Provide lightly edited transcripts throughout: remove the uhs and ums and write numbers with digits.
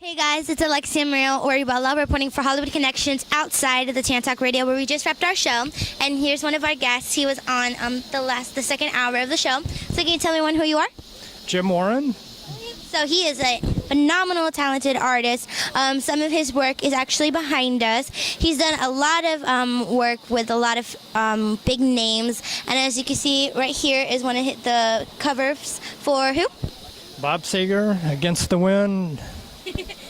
Hey guys, it's Alexia Muriel Oribella reporting for Hollywood Connections outside of the Tan Talk Radio, where we just wrapped our show. And here's one of our guests. He was on the second hour of the show. So can you tell everyone who you are? Jim Warren. So he is a phenomenal, talented artist. Some of his work is actually behind us. He's done a lot of work with a lot of big names. And as you can see right here is one of the covers for who? Bob Seger, Against the Wind.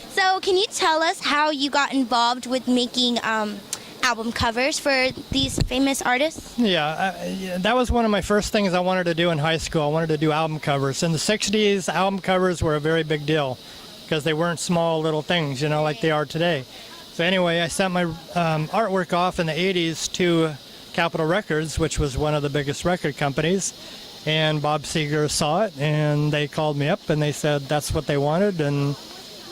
So can you tell us how you got involved with making album covers for these famous artists? Yeah, that was one of my first things I wanted to do in high school. I wanted to do album covers. In the 60s, album covers were a very big deal because they weren't small little things, like they are today. So anyway, I sent my artwork off in the 80s to Capitol Records, which was one of the biggest record companies. And Bob Seger saw it, and they called me up, and they said that's what they wanted. And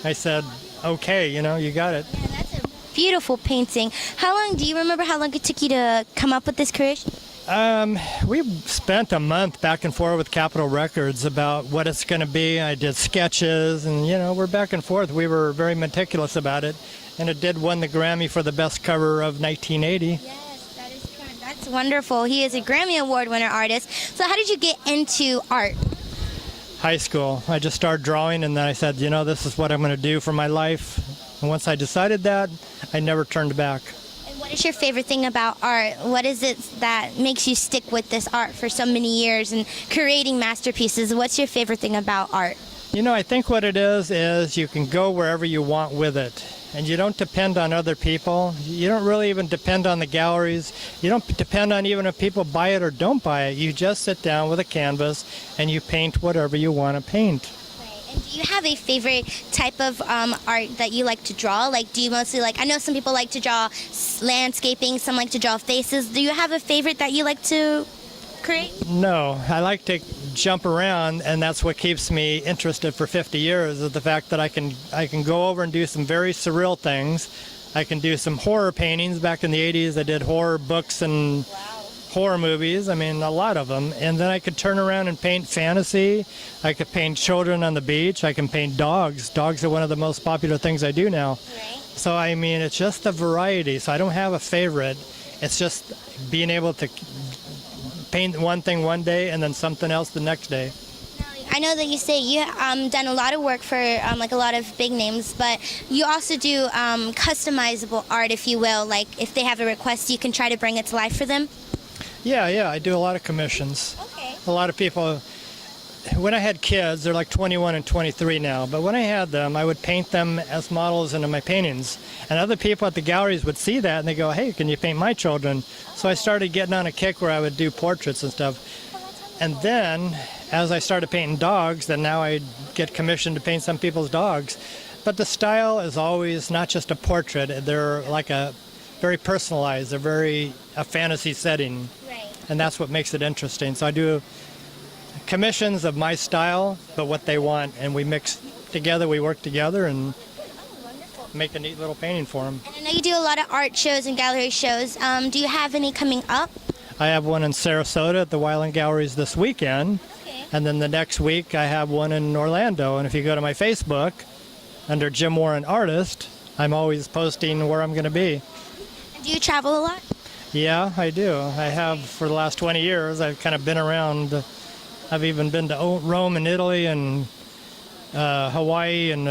I said, okay, you got it. Yeah, that's a beautiful painting. Do you remember how long it took you to come up with this creation? We spent a month back and forth with Capitol Records about what it's going to be. I did sketches, and, we're back and forth. We were very meticulous about it, and it did win the Grammy for the best cover of 1980. Yes, that is correct. That's wonderful. He is a Grammy Award winner artist. So how did you get into art? High school. I just started drawing, and then I said, this is what I'm going to do for my life. And once I decided that, I never turned back. And what is your favorite thing about art? What is it that makes you stick with this art for so many years and creating masterpieces? What's your favorite thing about art? I think what it is you can go wherever you want with it. And you don't depend on other people. You don't really even depend on the galleries. You don't depend on even if people buy it or don't buy it. You just sit down with a canvas and you paint whatever you want to paint. Right. And do you have a favorite type of art that you like to draw? Do you mostly I know some people like to draw landscaping, some like to draw faces. Do you have a favorite that you like to create? No, I like to jump around, and that's what keeps me interested for 50 years is the fact that I can go over and do some very surreal things. I can do some horror paintings. Back in the 80s, I did horror books and horror movies. A lot of them. And then I could turn around and paint fantasy. I could paint children on the beach. I can paint dogs. Dogs are one of the most popular things I do now. Right. So, it's just the variety. So I don't have a favorite. It's just being able to paint one thing one day and then something else the next day. I know that you say you done a lot of work for a lot of big names, but you also do customizable art, if you will. If they have a request, you can try to bring it to life for them. Yeah, I do a lot of commissions. Okay. A lot of people, when I had kids, they're 21 and 23 now, but when I had them, I would paint them as models into my paintings. And other people at the galleries would see that and they go, hey, can you paint my children? So I started getting on a kick where I would do portraits and stuff. And then, as I started painting dogs, then now I get commissioned to paint some people's dogs. But the style is always not just a portrait. They're a very personalized. They're very a fantasy setting. Right. And that's what makes it interesting. So I do commissions of my style, but what they want, and we mix together, we work together, and make a neat little painting for them. And I know you do a lot of art shows and gallery shows. Do you have any coming up? I have one in Sarasota at the Wyland Galleries this weekend. Okay. And then the next week I have one in Orlando. And if you go to my Facebook, under Jim Warren Artist, I'm always posting where I'm going to be. And do you travel a lot? Yeah, I do. I have for the last 20 years. I've kind of been around. I've even been to Rome and Italy and Hawaii and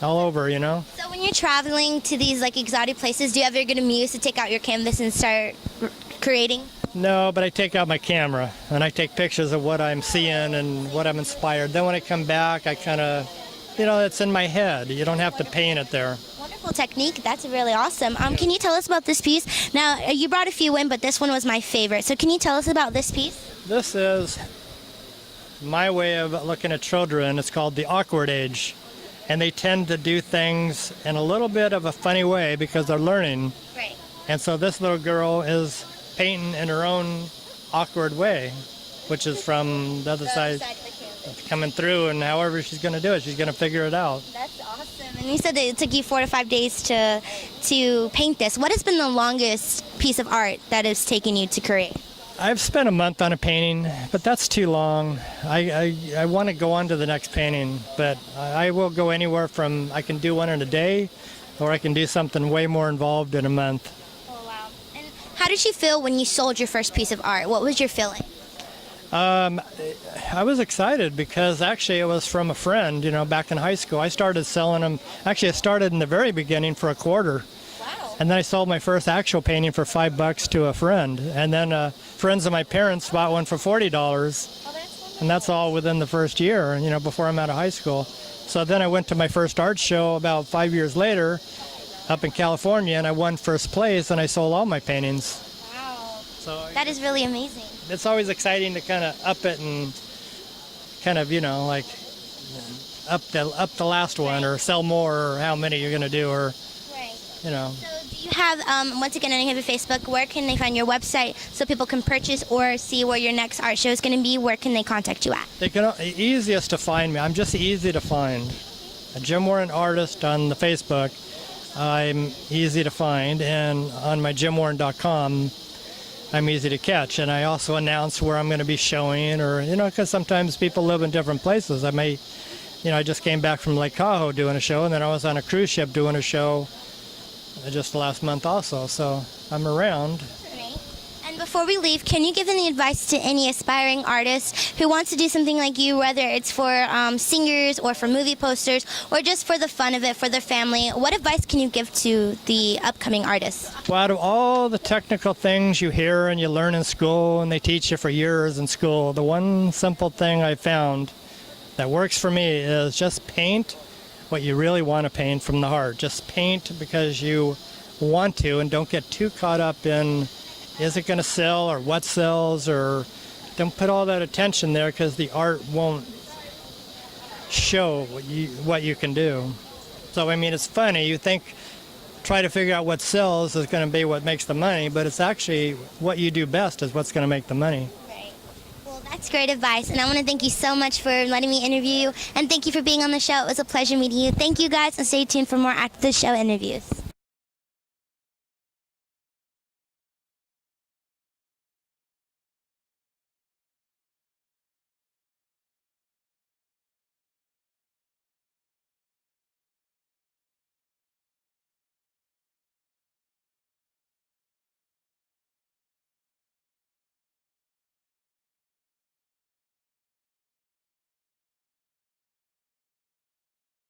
all over, So when you're traveling to these exotic places, do you ever get a muse to take out your canvas and start creating? No, but I take out my camera and I take pictures of what I'm seeing and what I'm inspired. Then when I come back, I kind of, it's in my head. You don't have to paint it there. Wonderful technique. That's really awesome. Can you tell us about this piece? Now, you brought a few in, but this one was my favorite. So can you tell us about this piece? This is my way of looking at children. It's called the awkward age. And they tend to do things in a little bit of a funny way because they're learning. Right. And so this little girl is painting in her own awkward way, which is from the other side coming through, and however she's going to do it, she's going to figure it out. That's awesome. And you said that it took you 4 to 5 days to paint this. What has been the longest piece of art that has taken you to create? I've spent a month on a painting, but that's too long. I want to go on to the next painting, but I will go anywhere from I can do one in a day, or I can do something way more involved in a month. Oh, wow. And how did you feel when you sold your first piece of art? What was your feeling? I was excited because actually it was from a friend, back in high school. I started selling them. Actually, I started in the very beginning for $0.25. Wow. And then I sold my first actual painting for $5 to a friend. And then friends of my parents bought one for $40. Oh, that's wonderful. And that's all within the first year, before I'm out of high school. So then I went to my first art show about 5 years later up in California, and I won first place, and I sold all my paintings. Wow. So That is really amazing. it's always exciting to kind of up it and kind of, like up the last one, or sell more, or how many you're going to do, or, Right. you know. So do you have, once again, I know you have a Facebook, where can they find your website so people can purchase or see where your next art show is going to be? Where can they contact you at? They can easiest to find me. I'm just easy to find. A Jim Warren artist on the Facebook. I'm easy to find, and on my jimwarren.com, I'm easy to catch. And I also announce where I'm going to be showing, or because sometimes people live in different places. I may, I just came back from Lake Tahoe doing a show, and then I was on a cruise ship doing a show just last month also. So I'm around. And before we leave, can you give any advice to any aspiring artist who wants to do something like you, whether it's for singers or for movie posters or just for the fun of it, for their family? What advice can you give to the upcoming artists? Well, out of all the technical things you hear and you learn in school, and they teach you for years in school, the one simple thing I found that works for me is just paint what you really want to paint from the heart. Just paint because you want to, and don't get too caught up in, is it going to sell, or what sells, or don't put all that attention there, because the art won't show what you can do. So, it's funny. You think, try to figure out what sells is going to be what makes the money, but it's actually what you do best is what's going to make the money. Right. Well, that's great advice, and I want to thank you so much for letting me interview you, and thank you for being on the show. It was a pleasure meeting you. Thank you, guys, and stay tuned for more After the Show interviews.